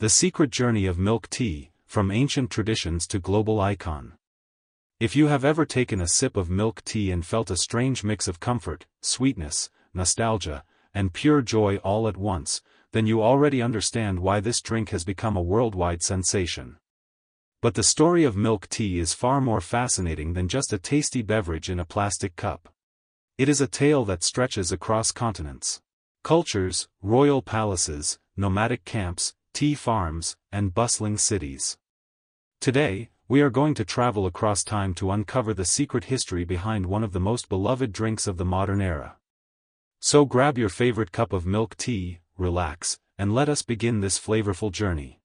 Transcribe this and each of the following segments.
The secret journey of milk tea, from ancient traditions to global icon. If you have ever taken a sip of milk tea and felt a strange mix of comfort, sweetness, nostalgia, and pure joy all at once, then you already understand why this drink has become a worldwide sensation. But the story of milk tea is far more fascinating than just a tasty beverage in a plastic cup. It is a tale that stretches across continents, cultures, royal palaces, nomadic camps, tea farms, and bustling cities. Today, we are going to travel across time to uncover the secret history behind one of the most beloved drinks of the modern era. So grab your favorite cup of milk tea, relax, and let us begin this flavorful journey.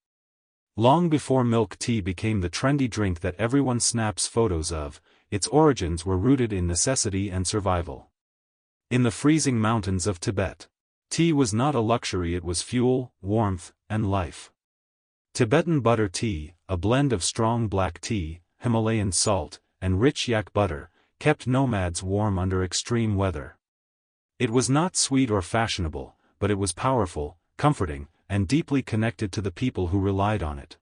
Long before milk tea became the trendy drink that everyone snaps photos of, its origins were rooted in necessity and survival. In the freezing mountains of Tibet, tea was not a luxury, it was fuel, warmth, and life. Tibetan butter tea, a blend of strong black tea, Himalayan salt, and rich yak butter, kept nomads warm under extreme weather. It was not sweet or fashionable, but it was powerful, comforting, and deeply connected to the people who relied on it.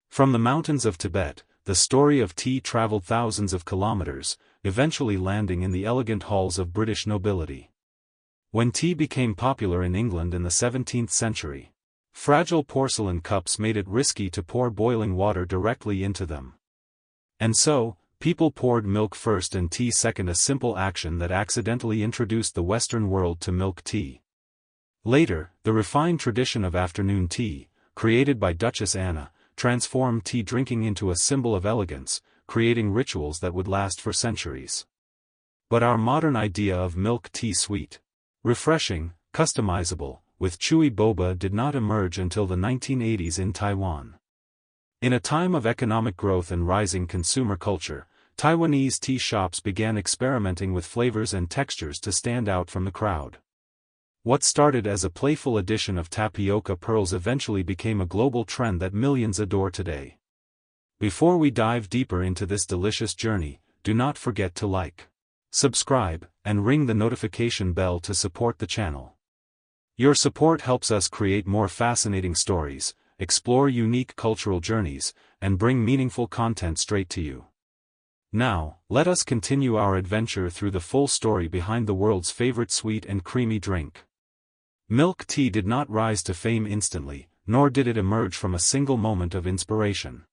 From the mountains of Tibet, the story of tea traveled thousands of kilometers, eventually landing in the elegant halls of British nobility. When tea became popular in England in the 17th century, fragile porcelain cups made it risky to pour boiling water directly into them. And so, people poured milk first and tea second, a simple action that accidentally introduced the Western world to milk tea. Later, the refined tradition of afternoon tea, created by Duchess Anna, transformed tea drinking into a symbol of elegance, creating rituals that would last for centuries. But our modern idea of milk tea, sweet, refreshing, customizable, with chewy boba, did not emerge until the 1980s in Taiwan. In a time of economic growth and rising consumer culture, Taiwanese tea shops began experimenting with flavors and textures to stand out from the crowd. What started as a playful addition of tapioca pearls eventually became a global trend that millions adore today. Before we dive deeper into this delicious journey, do not forget to like, subscribe, and ring the notification bell to support the channel. Your support helps us create more fascinating stories, explore unique cultural journeys, and bring meaningful content straight to you. Now, let us continue our adventure through the full story behind the world's favorite sweet and creamy drink. Milk tea did not rise to fame instantly, nor did it emerge from a single moment of inspiration.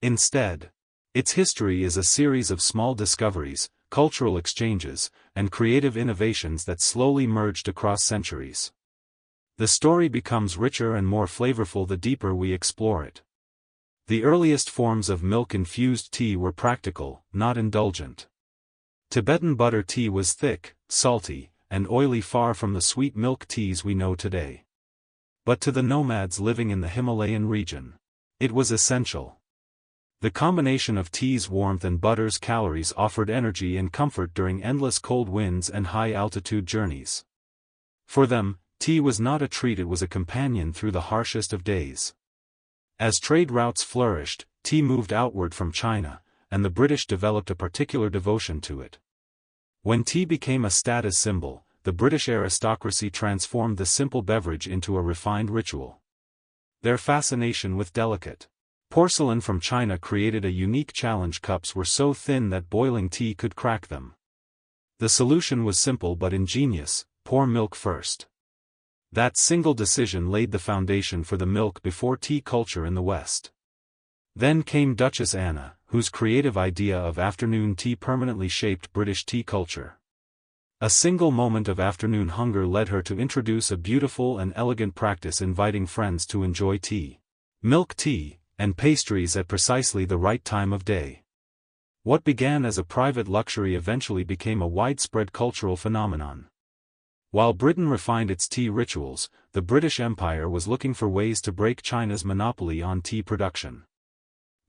Instead, its history is a series of small discoveries, cultural exchanges, and creative innovations that slowly merged across centuries. The story becomes richer and more flavorful the deeper we explore it. The earliest forms of milk-infused tea were practical, not indulgent. Tibetan butter tea was thick, salty, and oily, far from the sweet milk teas we know today. But to the nomads living in the Himalayan region, it was essential. The combination of tea's warmth and butter's calories offered energy and comfort during endless cold winds and high-altitude journeys. For them, tea was not a treat, it was a companion through the harshest of days. As trade routes flourished, tea moved outward from China, and the British developed a particular devotion to it. When tea became a status symbol, the British aristocracy transformed the simple beverage into a refined ritual. Their fascination with delicate porcelain from China created a unique challenge. Cups were so thin that boiling tea could crack them. The solution was simple but ingenious: pour milk first. That single decision laid the foundation for the milk before tea culture in the West. Then came Duchess Anna, whose creative idea of afternoon tea permanently shaped British tea culture. A single moment of afternoon hunger led her to introduce a beautiful and elegant practice, inviting friends to enjoy tea, milk tea, and pastries at precisely the right time of day. What began as a private luxury eventually became a widespread cultural phenomenon. While Britain refined its tea rituals, the British Empire was looking for ways to break China's monopoly on tea production.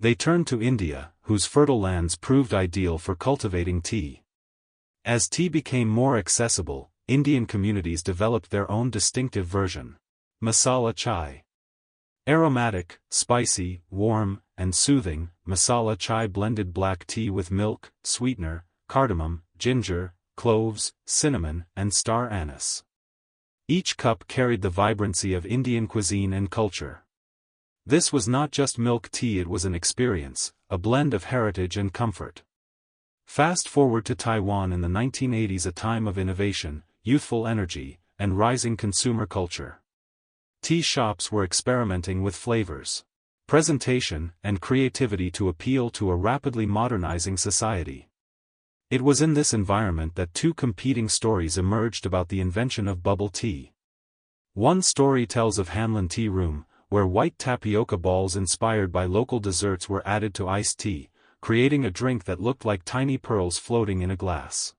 They turned to India, whose fertile lands proved ideal for cultivating tea. As tea became more accessible, Indian communities developed their own distinctive version: masala chai. Aromatic, spicy, warm, and soothing, masala chai blended black tea with milk, sweetener, cardamom, ginger, cloves, cinnamon, and star anise. Each cup carried the vibrancy of Indian cuisine and culture. This was not just milk tea, it was an experience, a blend of heritage and comfort. Fast forward to Taiwan in the 1980s, a time of innovation, youthful energy, and rising consumer culture. Tea shops were experimenting with flavors, presentation, and creativity to appeal to a rapidly modernizing society. It was in this environment that two competing stories emerged about the invention of bubble tea. One story tells of Hanlin Tea Room, where white tapioca balls inspired by local desserts were added to iced tea, creating a drink that looked like tiny pearls floating in a glass.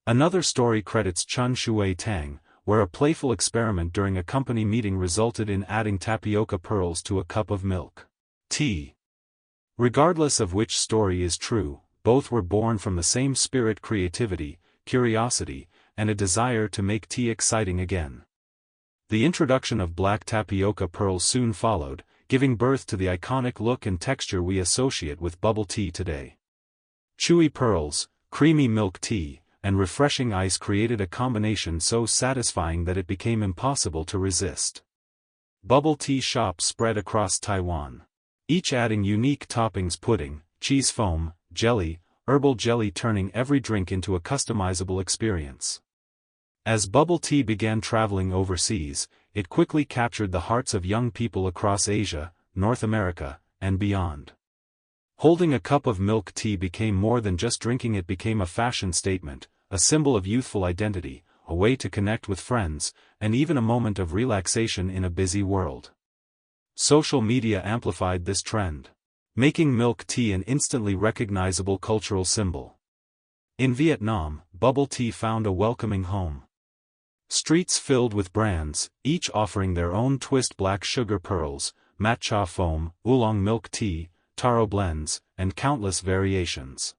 Another story credits Chun Shui Tang, where a playful experiment during a company meeting resulted in adding tapioca pearls to a cup of milk tea. Regardless of which story is true, both were born from the same spirit: creativity, curiosity, and a desire to make tea exciting again. The introduction of black tapioca pearls soon followed, giving birth to the iconic look and texture we associate with bubble tea today. Chewy pearls, creamy milk tea, and refreshing ice created a combination so satisfying that it became impossible to resist. Bubble tea shops spread across Taiwan, each adding unique toppings: pudding, cheese foam, jelly, herbal jelly, turning every drink into a customizable experience. As bubble tea began traveling overseas, it quickly captured the hearts of young people across Asia, North America, and beyond. Holding a cup of milk tea became more than just drinking, it became a fashion statement, a symbol of youthful identity, a way to connect with friends, and even a moment of relaxation in a busy world. Social media amplified this trend, making milk tea an instantly recognizable cultural symbol. In Vietnam, bubble tea found a welcoming home. Streets filled with brands, each offering their own twist: black sugar pearls, matcha foam, oolong milk tea, taro blends, and countless variations.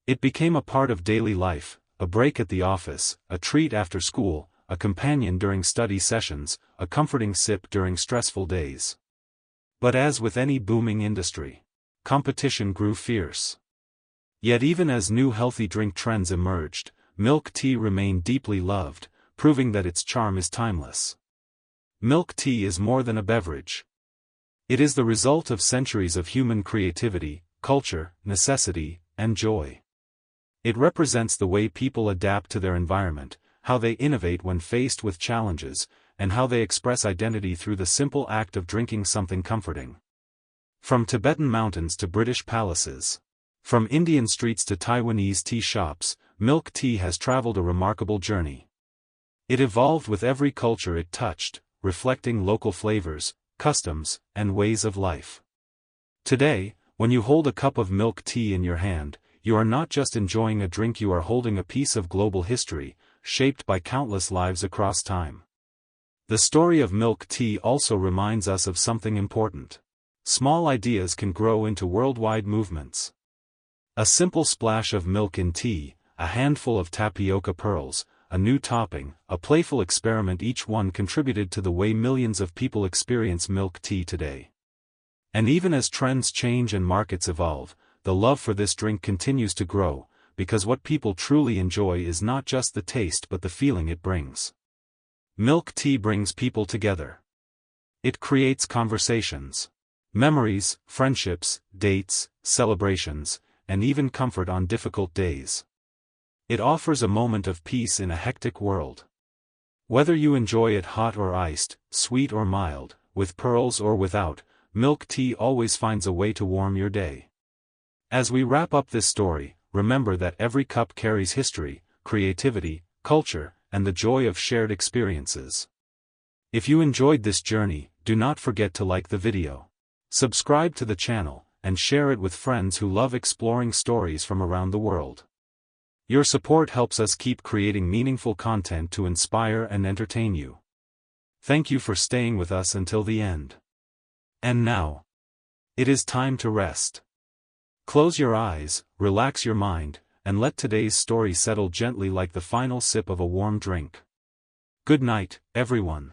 It became a part of daily life, a break at the office, a treat after school, a companion during study sessions, a comforting sip during stressful days. But as with any booming industry, competition grew fierce. Yet even as new healthy drink trends emerged, milk tea remained deeply loved, proving that its charm is timeless. Milk tea is more than a beverage. It is the result of centuries of human creativity, culture, necessity, and joy. It represents the way people adapt to their environment, how they innovate when faced with challenges, and how they express identity through the simple act of drinking something comforting. From Tibetan mountains to British palaces, from Indian streets to Taiwanese tea shops, milk tea has traveled a remarkable journey. It evolved with every culture it touched, reflecting local flavors, customs, and ways of life. Today, when you hold a cup of milk tea in your hand, you are not just enjoying a drink, you are holding a piece of global history, shaped by countless lives across time. The story of milk tea also reminds us of something important. Small ideas can grow into worldwide movements. A simple splash of milk in tea, a handful of tapioca pearls, a new topping, a playful experiment, each one contributed to the way millions of people experience milk tea today. And even as trends change and markets evolve, the love for this drink continues to grow, because what people truly enjoy is not just the taste but the feeling it brings. Milk tea brings people together. It creates conversations, memories, friendships, dates, celebrations, and even comfort on difficult days. It offers a moment of peace in a hectic world. Whether you enjoy it hot or iced, sweet or mild, with pearls or without, milk tea always finds a way to warm your day. As we wrap up this story, remember that every cup carries history, creativity, culture, and the joy of shared experiences. If you enjoyed this journey, do not forget to like the video, subscribe to the channel, and share it with friends who love exploring stories from around the world. Your support helps us keep creating meaningful content to inspire and entertain you. Thank you for staying with us until the end. And now, it is time to rest. Close your eyes, relax your mind, and let today's story settle gently like the final sip of a warm drink. Good night, everyone.